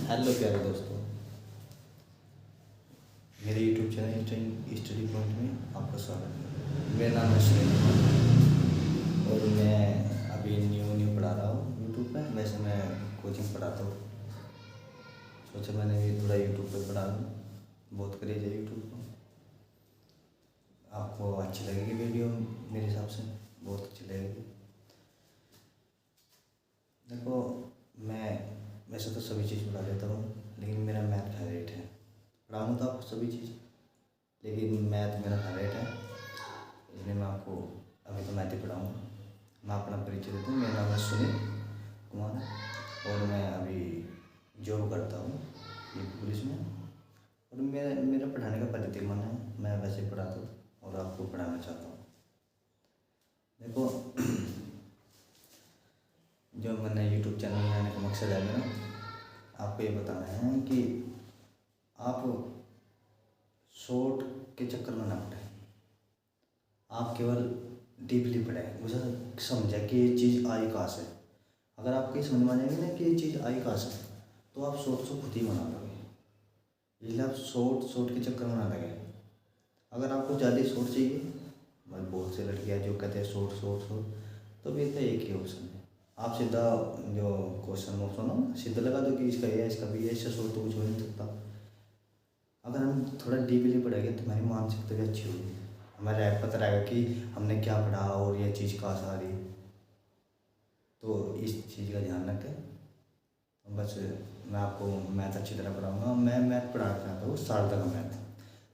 Hello प्यारे दोस्तों, मेरे यूट्यूब चैनल स्टडी पॉइंट में आपका स्वागत है। मेरा नाम है सुनील और मैं अभी न्यू पढ़ा रहा हूँ यूट्यूब पे। वैसे मैं कोचिंग पढ़ाता हूँ, सोचा मैंने भी थोड़ा यूट्यूब पे पढ़ा लूँ। बहुत क्रेज है यूट्यूब को। आपको अच्छी लगेगी वीडियो, मेरे हिसाब से बहुत अच्छी लगेगी। देखो, मैं वैसे तो सभी चीज़ पढ़ा देता हूँ, लेकिन मेरा मैथ फेवरेट है। पढ़ाऊँ तो आपको सभी चीज़, लेकिन मैथ मेरा फेवरेट है, इसलिए मैं आपको अभी तो मैथ ही पढ़ाऊँगा। मैं अपना परिचय देता हूँ। मेरा नाम है सुनील कुमार और मैं अभी जॉब करता हूँ पुलिस में। और मेरा पढ़ाने का पद्धति मन है, मैं वैसे पढ़ाता हूँ और आपको पढ़ाना चाहता हूँ। देखो, जो मैंने यूट्यूब चैनल में आने का मकसद है मेरा, आपको ये बताना है कि आप शॉर्ट के चक्कर में ना पड़े। आप केवल डीपली पढ़ें, मुझे समझें कि ये चीज़ आई कहाँ से। अगर आपको समझ में आ जाएगी ना कि ये चीज़ आई कहाँ से, तो आप शॉर्ट से खुद ही बना लोगे। इसलिए आप शॉर्ट के चक्कर में ना लगे। अगर आपको ज़्यादा शॉर्ट चाहिए, मतलब बहुत से लड़कियाँ जो कहते हैं शॉर्ट, तो फिर तो एक ही ऑप्शन है। आप सीधा जो क्वेश्चन ऑप्शन हो सीधा लगा दो कि इसका ये है, इसका भी ये, इससे शॉर्ट तो कुछ हो नहीं सकता। अगर हम थोड़ा डीपली पढ़ेंगे तो हमारी मानसिकता भी अच्छी होगी, हमें पता रहेगा कि हमने क्या पढ़ा और ये चीज़ कहाँ से आ रही। तो इस चीज़ का ध्यान रखें। बस मैं आपको मैथ अच्छी तरह पढ़ाऊँगा। मैं मैथ पढ़ाना चाहता हूँ सार्थक मैथ।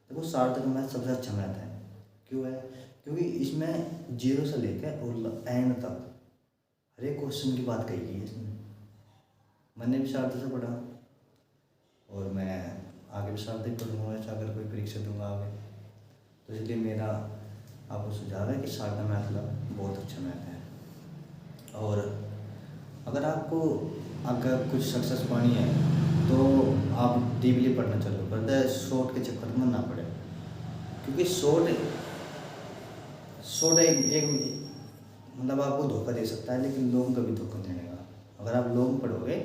देखो, सार्थक मैथ सबसे अच्छा मैथ है। क्यों है? क्योंकि इसमें जीरो से लेकर और एंड तक हर एक क्वेश्चन की बात कही गई है इसमें। मैंने भी सार्थक से पढ़ा और मैं आगे भी सार्थक ही पढ़ूँगा ऐसा, अगर कोई परीक्षा दूंगा आगे। तो इसलिए मेरा आपको सुझाव है कि सार्थक मैथ ला, बहुत अच्छा मैथ है। और अगर आपको अगर कुछ सक्सेस पानी है तो आप डीपली पढ़ना चालू कर दे, शॉर्ट के चक्कर में ना पड़े। क्योंकि शॉर्ट एक मतलब आपको धोखा दे सकता है, लेकिन लॉन्ग कभी धोखा नहीं देगा। अगर आप लॉन्ग पढ़ोगे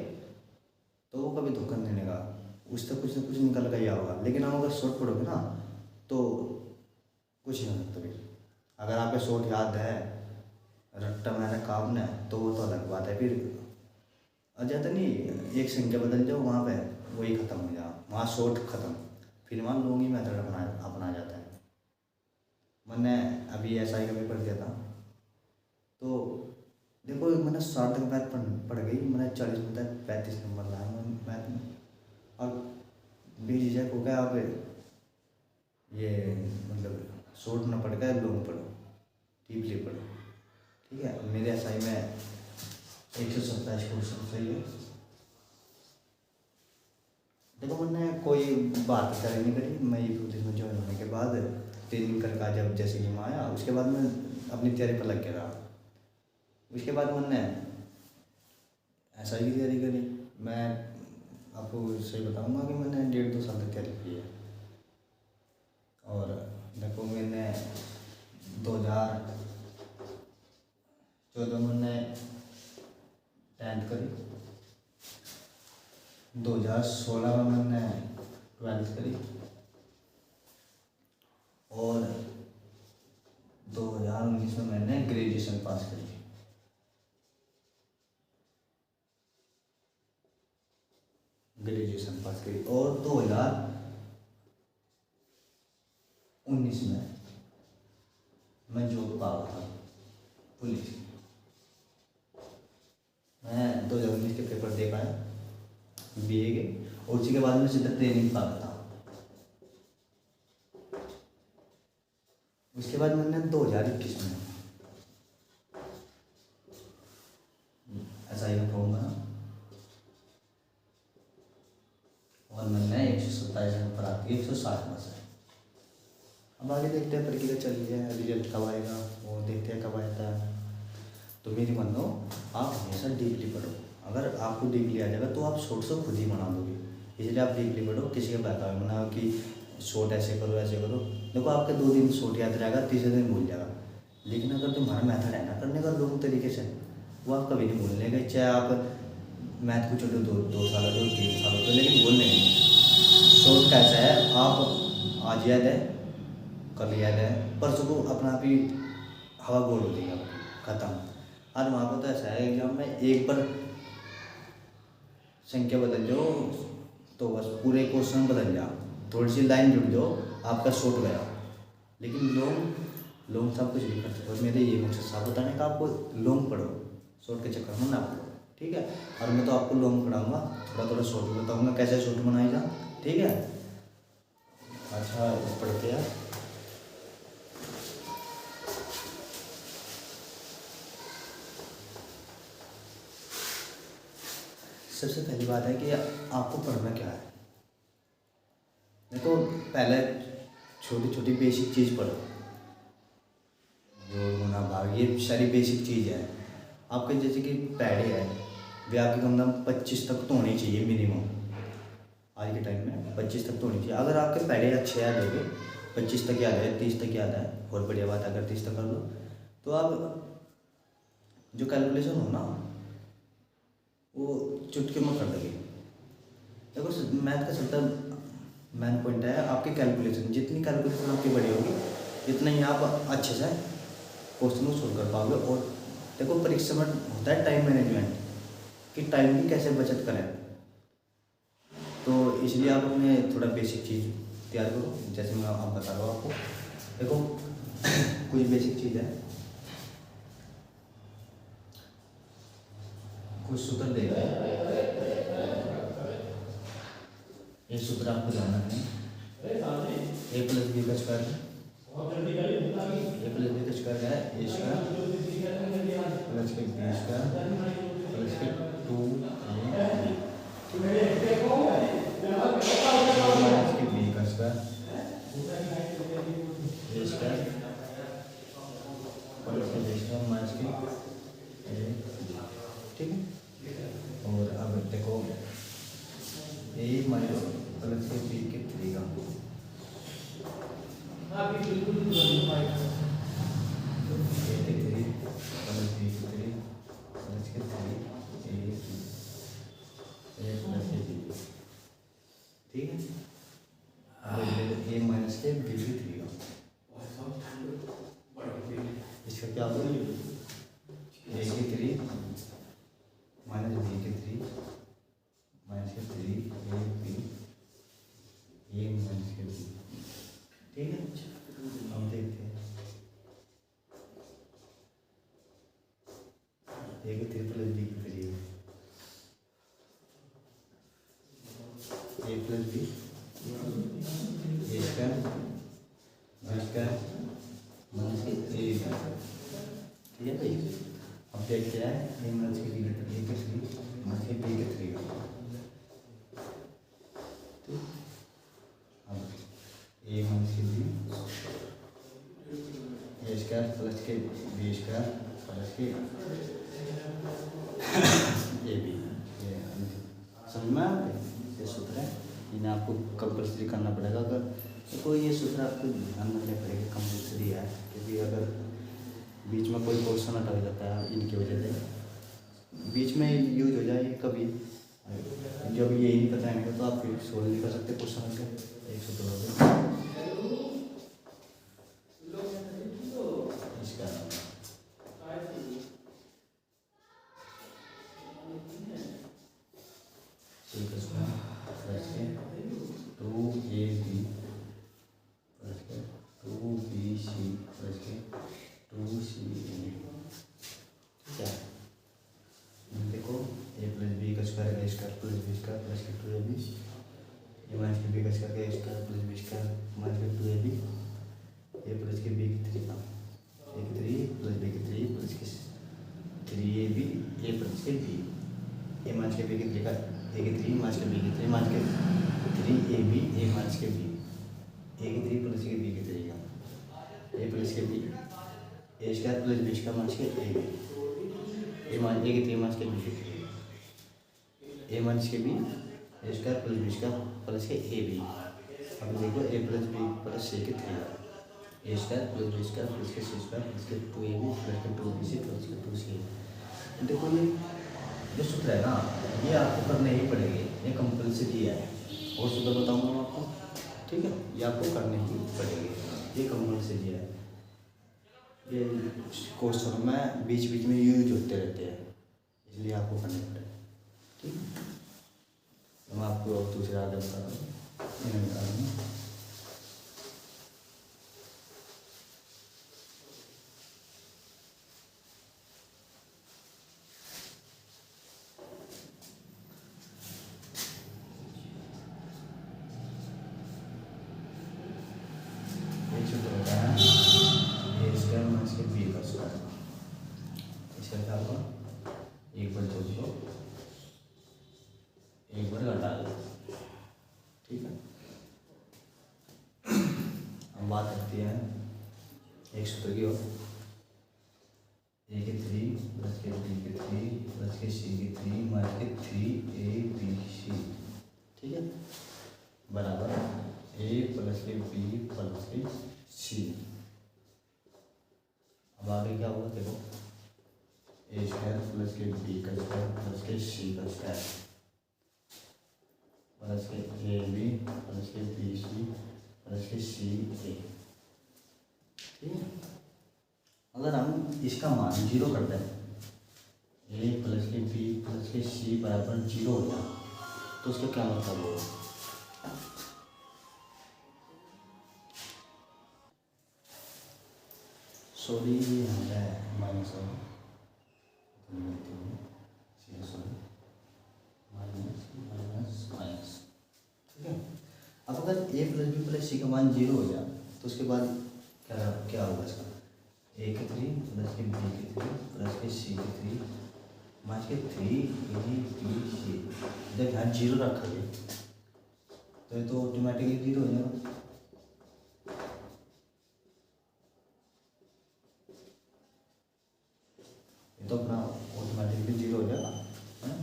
तो वो कभी धोखा नहीं देगा, उससे कुछ ना कुछ निकल गया होगा। लेकिन आप अगर शॉर्ट पढ़ोगे ना तो कुछ नहीं हो सकता। फिर अगर आपको शॉर्ट याद है, रट्टा मैंने काम ने, तो वो तो अलग बात है। फिर अजय नहीं, एक संख्या बदल जाओ वहाँ पे वही ख़त्म हो जाओ, वहाँ शॉर्ट ख़त्म, फिर वहाँ लॉन्ग ही मेथड अपना जाता है। मैंने अभी SI का पेपर दिया था, तो देखो मैंने सार्थक मैथ पढ़ गई। मैंने 40 में 35 नंबर लाया मैथ में। और बेझिझक हो गया, आप ये मतलब शॉर्ट ना पढ़ कर लॉन्ग पढ़ो, डीपली पढ़ो, ठीक है। मेरे SI में 127 क्वेश्चन सही है। देखो, मैंने कोई बात तय नहीं करी। मैं ये पुलिस में ज्वाइन होने के बाद ट्रेनिंग करके जब जैसे कि मैं आया, उसके बाद मैं अपनी तैयारी पर लग गया रहा। उसके बाद मैंने SI की तैयारी करी। मैं आपको सही बताऊंगा कि मैंने 1.5-2 साल तक तैयारी की है। और देखो, मैंने 2014 मैंने 10th करी, 2016 में मैंने 12th करी और 2019 में मैंने ग्रेजुएशन पास करी। और 2019 में मैं जॉब पा रहा था पुलिस। मैं 2019 के पेपर दे पाया BA के, और उसी के बाद में सीधा ट्रेनिंग पा रहा था। उसके बाद मैंने 2021 में SI में फॉर्म भरा और मैंने 127 नंबर आती है 160 में से। अब आगे देखते हैं, प्रक्रिया चल रही है, रिजल्ट कब आएगा वो देखते हैं कब आता है। तो मेरी मानो, आप हमेशा डीपली पढ़ो। अगर आपको डीपली आ जाएगा तो आप शॉर्ट से खुद ही बना दोगे। इसलिए आप डीपली पढ़ो, किसी का बहकावे में ना कि शॉर्ट ऐसे करो। देखो, आपके 2 दिन शॉर्ट याद रहेगा, तीसरे दिन भूल जाएगा। लेकिन अगर तुम्हारा मेथड है ना करने का लॉन्ग तरीके से, वो आप कभी नहीं भूल लेंगे। चाहे आप मैथ को छोड़ो 2 साल हो गए 3 साल हो गए, लेकिन बोलने नहीं। शॉर्ट कैसा है, आप आज याद है, कल याद है, परसों को अपना आप ही हवा गोल हो जाएगी आपकी, खत्म। आज वहाँ पर तो ऐसा है एग्जाम में एक बार संख्या बदल जाओ तो बस पूरे क्वेश्चन बदल जाओ, थोड़ी सी लाइन जुड़ जाओ, आपका शॉर्ट गया। लेकिन लॉन्ग लॉन्ग सब कुछ नहीं कर सकते। और मेरे ये मकसद साफ बताने का, आपको लॉन्ग पढ़ो, शॉर्ट के चक्कर में ना पढ़ो, ठीक है। और मैं तो आपको लॉन्ग पढ़ाऊँगा, थोड़ा थोड़ा शॉर्ट बताऊँगा कैसे शॉर्ट बनाई जा, ठीक है। अच्छा पढ़ते हैं। सबसे पहली बात है कि आपको पढ़ना क्या है। देखो पहले छोटी छोटी बेसिक चीज़ पढ़ो, जोड़ गुना भाग, ये सारी बेसिक चीज़ है आपके। जैसे कि पैड़े है, वे आपके कम से कम 25 तक तो होनी चाहिए मिनिमम। आज के टाइम में 25 तक तो होनी चाहिए। अगर आपके पैड़े अच्छे याद हो गए, 25 तक याद है, 30 तक याद है, और बढ़िया बात है। अगर 30 तक कर लो तो आप जो कैलकुलेशन हो ना वो चुटकी में कर दोगे। देखो मैथ का सबसे मेन पॉइंट है आपकी कैलकुलेशन। जितनी कैलकुलेशन आपकी बड़ी होगी, इतना ही आप अच्छे से क्वेश्चन को सोल्व कर पाओगे। और देखो परीक्षा में होता है टाइम मैनेजमेंट, कि टाइम की कैसे बचत करें। तो इसलिए आप अपने थोड़ा बेसिक चीज़ तैयार करो, जैसे मैं आप बता रहा हूँ आपको। देखो कुछ बेसिक चीज़ है, कुछ सूत्र देगा, ये सूत्र आपको जानना है। ए प्लस बी का स्क्वायर है, ए प्लस बी का स्क्वायर है ए स्क्वायर प्लस के बी स्क्वायर प्लस के 2a, माइनस के बी का स्क्वायर ए स्क्वायर प्लस के बी स्क्वायर माइनस के a, ठीक है। और अब देखो ए माइनस प्लस के बी के 3 का ए के 3 प्लस बी के 3 प्लस के 3 ए प्लस के बी, ठीक है। अब ए माइनस के बी के 3 का, इसका क्या होगा, ए के 3 माइनस बी के 3 माइनस के 3 ए बी, ए माइनस के बी, ठीक है। हम देखते हैं ए के 3 प्लस बी के 3, ए plus B A square B square minus के ए, ठीक है भाई। अब देखते हैं ए माइनस के बी के 3 माइनस के बी के 3 का, अब ए माइनस के बी ए स्क्वायर प्लस के बी स्क्वायर प्लस के ए बी, ये समझ में आपके ये सूत्र है, इन्हें आपको कंपल्सरी करना पड़ेगा। अगर देखो ये सूत्र आपको ध्यान रखने पड़ेगा, कंपल्सरी है। क्योंकि अगर बीच में कोई क्वेश्चन हटा जाता है इनकी वजह से, बीच में यूज हो जाए कभी, जब ये नहीं पता है तो आप फिर सोल्व नहीं कर सकते क्वेश्चन के। एक सूत्र हो A square plus B square minus के ए मान ए के 3 माइनस के बी के 3, ए माइनस के B A square plus B square plus के ए बी। अब देखो A plus B plus C के 3, A square plus B square plus के सी स्क्वायर प्लस के 2ab प्लस के 2bc प्लस के 2c। देखो ये जो सूत्र है ना ये आपको करने ही पड़ेंगे, ये कंपल्सरी है। और सूत्र बताऊंगा मैं आपको, ठीक है, ये आपको करने ही पड़ेंगे, ये कंपल्सरी है। ये क्वेश्चन में बीच बीच में यूज होते रहते हैं, इसलिए आपको करने पड़ेगा, ठीक है। तो मैं आपको दूसरा आगे बता रहा हूँ, इन्हें बता रहा हूँ। इसका क्या होगा, एक बार जोड़ दो, एक बार घटा दो, ठीक है। हम बात करते हैं एक सूत्र की ओर, ए के 3 प्लस के बी के 3 प्लस के सी के 3 माइनस के 3ab, ठीक है, बराबर ए प्लस के बी प्लस के सी। अब आगे क्या होगा देखो, ए स्क्वायर प्लस के बी का स्क्वायर प्लस के सी का स्क्वायर प्लस के ए बी प्लस के बी सी प्लस के सी ए, ठीक है। अगर हम इसका मान 0 कर दें, ए प्लस के बी प्लस के सी बराबर 0 हो जाए, तो उसका क्या मतलब होगा, सॉरी हमारा माइनस होगा, माइनस, ठीक है। अब अगर ए प्लस बी प्लस सी का मान 0 हो जाए, तो उसके बाद क्या क्या होगा इसका, ए के 3 प्लस के बी के 3 प्लस के सी के 3 माइनस के 3ab, जब यहाँ 0 रखा गया तो ये तो ऑटोमेटिकली 0 हो जाएगा, तो अपना ऑटोमेटिकली 0 हो जाएगा, है ना।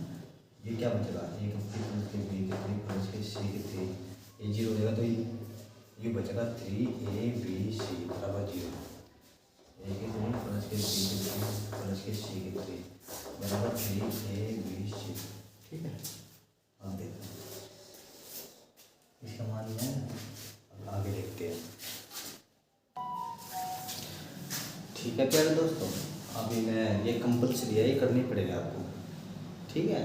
ये क्या बचेगा, ए के 3 प्लस के बी के 3 प्लस के सी के 3, ये 0 हो जाएगा, तो ये बचेगा 3abc बराबर 0, ए के 3 प्लस के बी के 3 प्लस के सी के 3 बराबर 3abc, ठीक है। अब देखो इसका मान है, अब आगे देखते हैं, ठीक है प्यारे दोस्तों। अभी मैं ये कंपल्सरी है, ये करनी पड़ेगी आपको, ठीक है।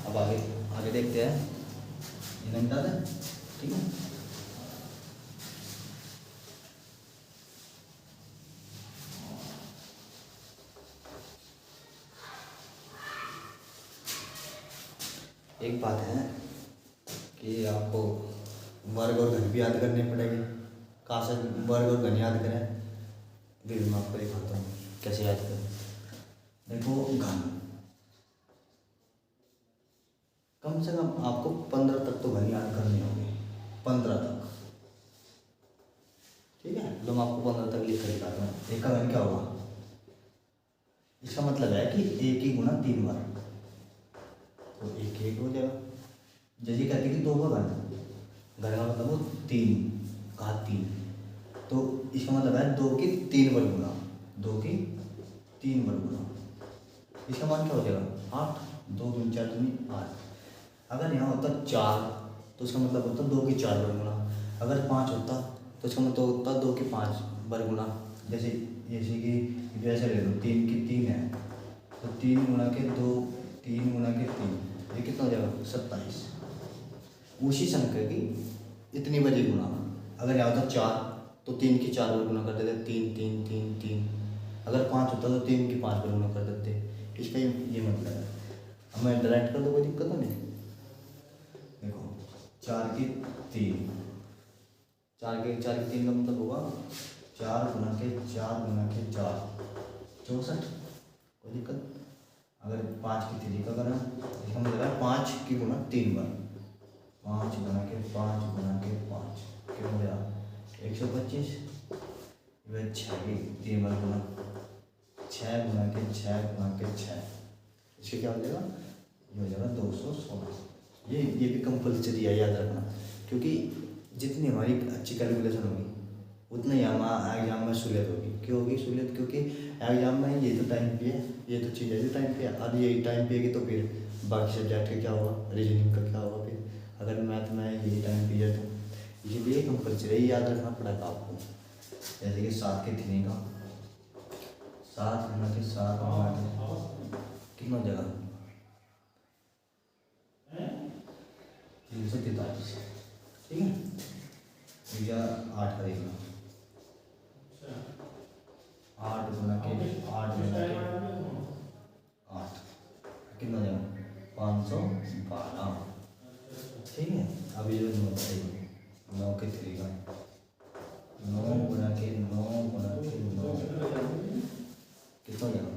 अब आगे आगे देखते हैं, ये नहीं बता दें, ठीक है। एक बात है कि आपको वर्ग और घन भी याद करने पड़ेंगे, कहाँ से वर्ग और घन याद करें, फिर मैं आपको दिखाता हूँ कैसे याद करें। देखो घन, कम से कम आपको 15 तक तो घन याद करने होंगे, 15 तक, ठीक है। तो मैं आपको 15 तक लिख कर दिखाता हूँ। एक का घन क्या होगा, इसका मतलब है कि एक ही गुना 3 बार, तो एक हो जाएगा। जैसे कहते हैं कि 2 का घन, घन का मतलब वो 3 घात 3, तो इसका मतलब है 2 की 3 बार गुना, 2 की 3 बार गुना, इसका मान क्या हो जाएगा 8, 2 दूनी 4 दूनी 8। अगर यहाँ होता 4 तो इसका मतलब होता 2 की 4 बार गुना, अगर 5 होता तो इसका मतलब होता 2 की 5 बार गुना। जैसे कि जैसे ले लो 3 की 3 है, तो 3 गुना के 2, 3 गुना के 3, ये कितना हो जाएगा 27। उसी संख्या की इतनी बड़ी गुना, अगर यहाँ होता 4 तो 3 की 4 बार गुना कर देते, 3 3 3 3। अगर 5 होता तो 3 की 5 बार गुना कर देते, इसका ये मतलब है। अब मैं डायरेक्ट कर दो, कोई दिक्कत तो नहीं। देखो 4 की 3, 4 की 3 का मतलब होगा 4 गुना के 4 गुना के 4, 64, कोई दिक्कत। अगर 5 की 3 का करें, इसका मतलब है 5 की गुना 3 बार, 5 गुना के 5 गुना के 5 क्या हो गया 125। वह 6 की 3 बार गुना, 6 गुना के 6 गुना के 6, इसके क्या हो जाएगा, ये हो जाएगा 216। ये भी कंपल्सरी है याद रखना, क्योंकि जितनी हमारी अच्छी कैलकुलेशन होगी उतना ही हम एग्जाम में सहूलियत होगी। क्यों होगी सहूलियत? क्योंकि एग्जाम में ये तो टाइम पे है, ये तो चीज़ है जो टाइम पे है। अब यही टाइम पे है तो फिर बाकी सब्जेक्ट का क्या होगा, रीजनिंग का क्या होगा फिर, अगर मैथ में यही टाइम पीरियड तो इसलिए कंपल्सरी याद रखना पड़ेगा आपको। जैसे कि 7 के 3 का 7 गुना के 7 गुना के कितना जगह 343, ठीक है। या 8 का देखना 8 गुना के 8 कितना जगह 512, ठीक है। अभी जो 9 बताइए 9 के 3 का 9 गुना के 9 गुना के 9 कितना जगह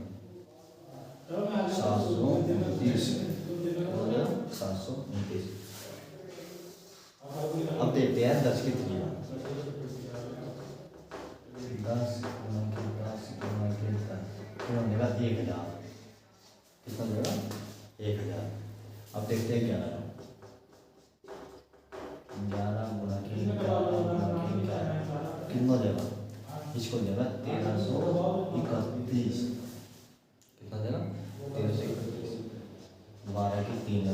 729, 729। अब देखते हैं 10 के 3 का 10 गुना के 10 गुना के 10 कितना जगह 1000, कितना जगह 1000। अब देखते हैं 11 गुना के 11 कितना जगह, इसको जगह 1331, कितना जगह 1331। 12 की 3 का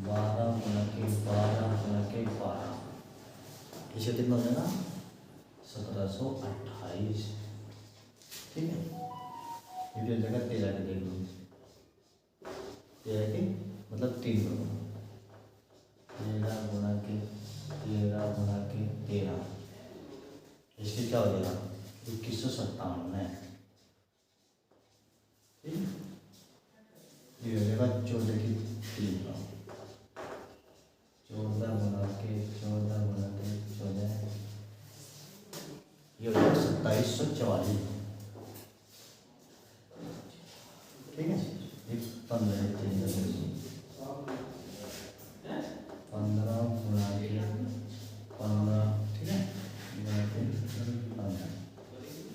12 गुना के 12 इसे कितना देना 1728, ठीक है। ये जगह 13 के देख लो, 13 के मतलब 3 करो 13 गुना के 13, इसके क्या हो जाएगा 2157, ठीक है। ये हो जाएगा 14 की 3 का 14 गुना के 14, ये हो जाएगा 2744, ठीक है। 15 गुना के 15, ठीक है।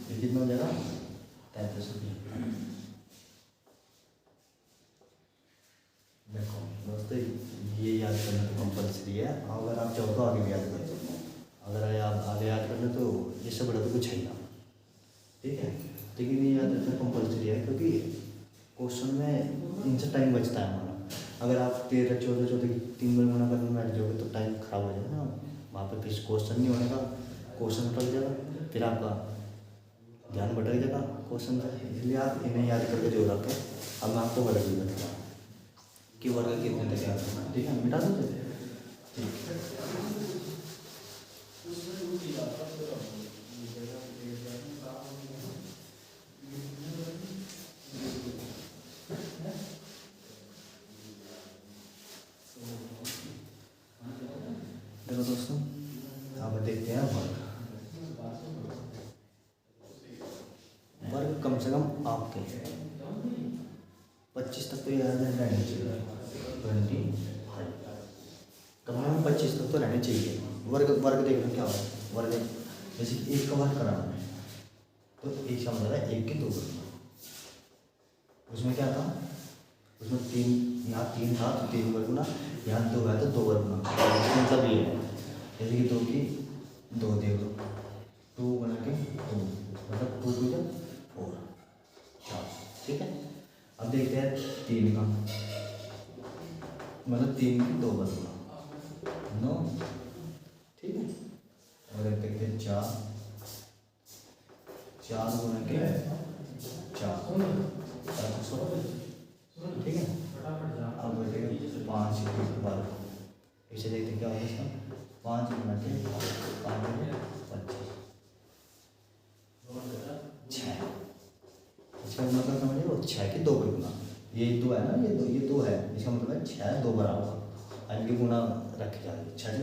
ये कितना हो जाएगा 33। देखो दोस्तों ये याद करना तो कंपल्सरी है। अगर आप चाहो तो आगे भी याद कर सकते हो, अगर आप आगे याद कर लो तो इससे बड़ा तो कुछ है ही ना, ठीक है। लेकिन ये याद रखना कंपल्सरी है क्योंकि क्वेश्चन में इनसे टाइम बचता है हमारा। अगर आप 13 14 की 3 बार गुना करने में बैठ जाओगे तो टाइम खराब हो जाएगा ना, वहाँ पर फिर क्वेश्चन नहीं होने का, क्वेश्चन अटक जाएगा, फिर आपका ध्यान भटक जाएगा क्वेश्चन से। इसलिए आप इन्हें याद करके जो रखें। अब मैं आपको वर्ग भी बताऊँगा कि वर्ग कितने तक याद करना, ठीक है। मिटा दो ठीक है। देखो दोस्तों अब देखते हैं वर्ग कम से कम आपके 25 तक तो याद रहने चाहिए, 25 कम से कम 25 तक तो रहने चाहिए। वर्ग देखना क्या होगा, वर्ग जैसे कि 1 का वर्ग कराना है तो 1 का मतलब है 1 के 2 गुना। उसमें क्या था, उसमें 3, यहाँ 3 था तो 3 वर्ग गुना, यहाँ 2 है तो 2 वर्ग गुना। मतलब ये है जैसे कि 2 की 2 देख लो 2 गुना के 2 मतलब 2 2 4, ठीक है। अब देखते हैं 3 का मतलब 3 की 2 वर्ग गुना 9, ठीक है। और देखते हैं 4 गुना के 4, ठीक है। अब देखिए 5 के वर्ग, इसे देखते क्या होगा इसका 5 गुना के 5 25 6, इसका मतलब समझिए वो 6 के 2 वर्ग गुना। ये 2 है ना, ये 2 है, इसका मतलब है 6 2 बराबर इनके गुना रखे जाएंगे 6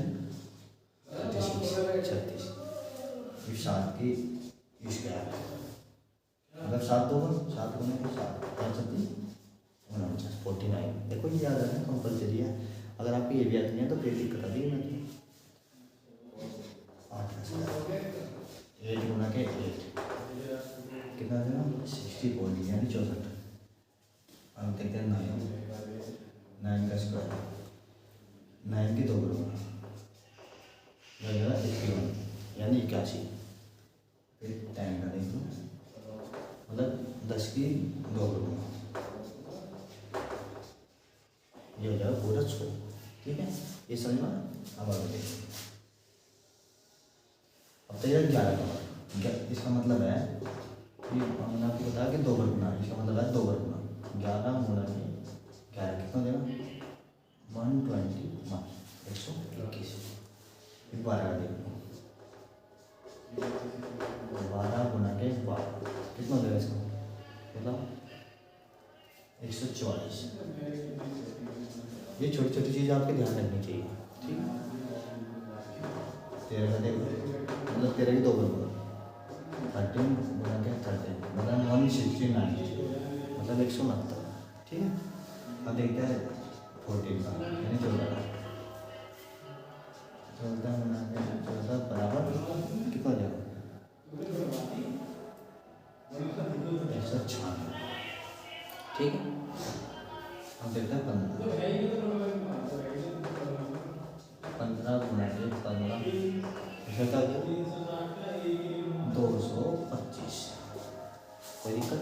36 इस 7 की इसका मतलब 7 2 7 गुना के 7 36 49। देखो ये याद रखना कंपल्सरी है। अगर आपको ये भी याद नहीं है तो फिर दिक्कत आती है। 8 गुना के 8 कितना देना 64 यानी 64। अब देखते हैं 9 का स्क्वायर 9 की 2 गुना 51, यानी 81। फिर 10 का देख लो, मतलब 10 की 2 गुना, ये हो जाएगा पूरा 100। ठीक है, ये समझ में। अब आगे देखिए, अब तो ये 11 का, इसका मतलब है कि हमने आपको बताया कि 2 बार गुना, इसका मतलब है 2 बार गुना। 11 गुना के 11 कितना देगा 121, 121। फिर 12 का देखो, 12 गुना के 12 कितना देगा इसका मतलब 144। ये छोटी छोटी चीज़ आपके ध्यान रखनी चाहिए। ठीक है, 13 का देखो, मतलब 13 की 2 बार गुना, 13 गुना के 13 मतलब 169, मतलब 169। ठीक है, अब देखते हैं 14 का, यानी 14 का, 14 गुना के 14 बराबर कितना हो जाएगा 196। ठीक है, अब देखते हैं 15 गुना के 15, इसका क्या हो गया 225। कोई दिक्कत।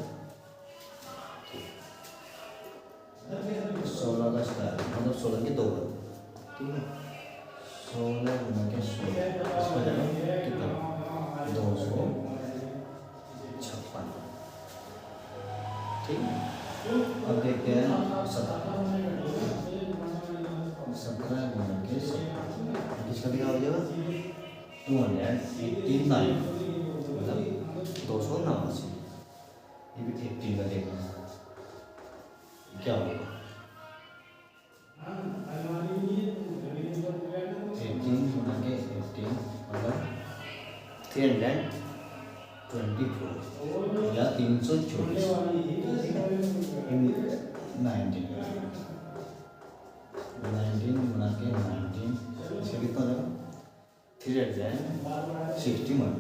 16 का स्क्वायर मतलब 16 के 2 बार। ठीक है, 16 गुना के 16, इसका जाएगा कितना 256। ठीक है, अब देखते हैं 17 गुना के 17, इसका भी क्या हो जाएगा 289, मतलब 289। ये भी 18 का देखना क्या होगा 18 गुना के 18 मतलब 324 या 324। 19 गुना के 19, इसका कितना हो जाएगा 361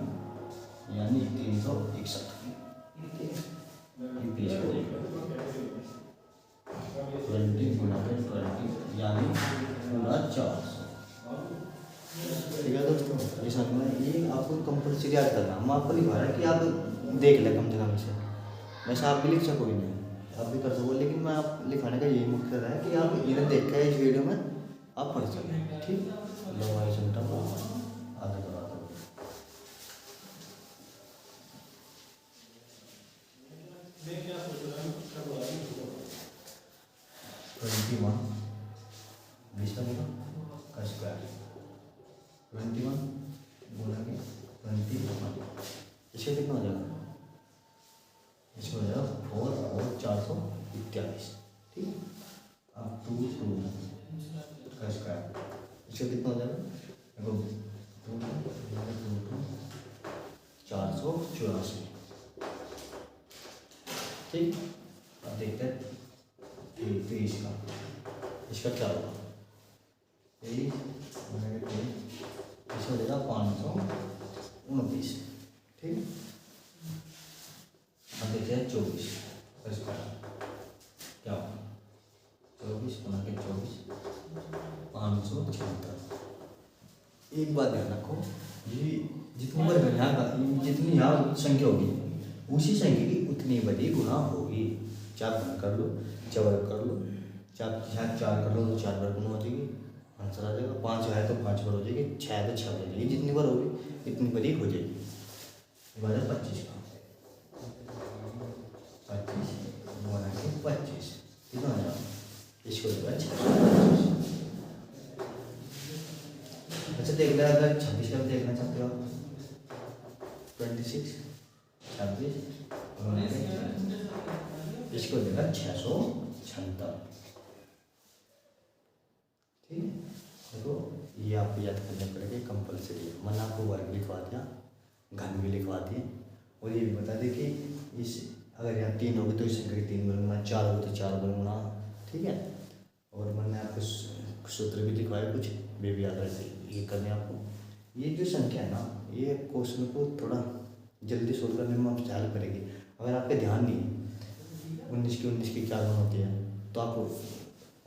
यानी 361। ये पेज का देखो 20 गुना के 20 यानी पूरा 400। ठीक है दोस्तों, ये समझ में, ये आपको कंपल्सरी याद करना। हम आपको लिखवा रहे हैं कि आप देख लें कम से कम इसे, वैसे आप भी लिख सको ही नहीं, आप भी कर सको, लेकिन मैं आप लिखाने का यही मुख्य है कि आप इन्हें देख के इस वीडियो में आप पढ़ सकें। ठीक, लो भाई सुनता हूँ आगे करवाता हूँ। 21 20 का स्क्वायर 21 गुना के 21, इसका कितना हो जाएगा, इसमें हो जाएगा 4 और 441। ठीक है, अब 2 का स्क्वायर, इसका कितना हो जाएगा देखो 484। ठीक, अब देखते हैं 23 का, इसका क्या होगा 23 इसका हो जाएगा 529। ठीक, अब देखते हैं 24 का स्क्वायर क्या होगा 24 गुना के 24 576। एक बात ध्यान रखो, ये जितनी बार जितनी यहाँ संख्या होगी उसी संख्या की उतनी बड़ी गुना होगी। चार गुना कर लो, चार कर लो, चार कर लो तो 4 बार गुना हो जाएगी, आंसर आ जाएगा। 5 है तो 5 बार हो जाएगी, 6 है तो 6 बार हो जाएगी, जितनी बार होगी इतनी बड़ी हो जाएगी। 25 का 25 गुना के 25 कितना हो जाएगा, इसको देगा 625। अच्छा देख लें, अगर 26 का भी देखना चाहते हो 26 26 इसको देगा 676। ठीक है, देखो ये आपको याद करने पड़ेगा कंपल्सरी है। मैंने आपको वर्ग लिखवा दिया, घन भी लिखवा दिए, और ये भी बता दें कि इस अगर यहाँ 3 होगी तो इस संख्या के 3 गुना, 4 होगी तो 4 गुना। ठीक है, और मैंने आपको सूत्र भी लिखवाया कुछ, वे भी याद रखिए, ये करने आपको। ये जो संख्या है ना, ये क्वेश्चन को थोड़ा जल्दी सोल्व करने में आपसे हेल्प करेगी। अगर आपके ध्यान नहीं है 19 की क्या गुण होती है तो आपको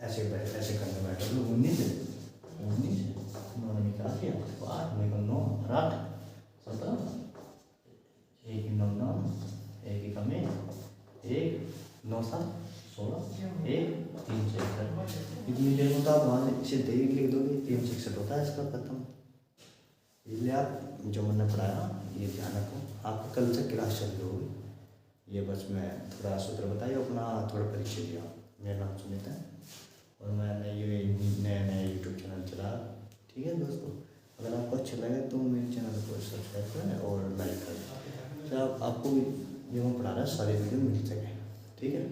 ऐसे करने बैठो, 19 9 में क्या किया 8 में 9 8 17 1 9 9 1 1 में 1 9 7 16 1 3 6 इतनी देर में तो आप वहाँ से दे लिख दोगे 3 6 होता है इसका खत्म। इसलिए आप जो मैंने पढ़ाया ये ध्यान रखो। आपको कल से क्लास चल रही होगी। ये बस मैं थोड़ा सूत्र बताइए अपना थोड़ा परिचय दिया। मेरा नाम सुमित है और मैंने ये नया यूट्यूब चैनल चला। ठीक है दोस्तों, अगर आपको अच्छा लगे तो मेरे चैनल को सब्सक्राइब करें और लाइक करें, तो आपको जो मैं पढ़ा रहा है सारी वीडियो मिल सके। ठीक है,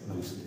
नमस्ते।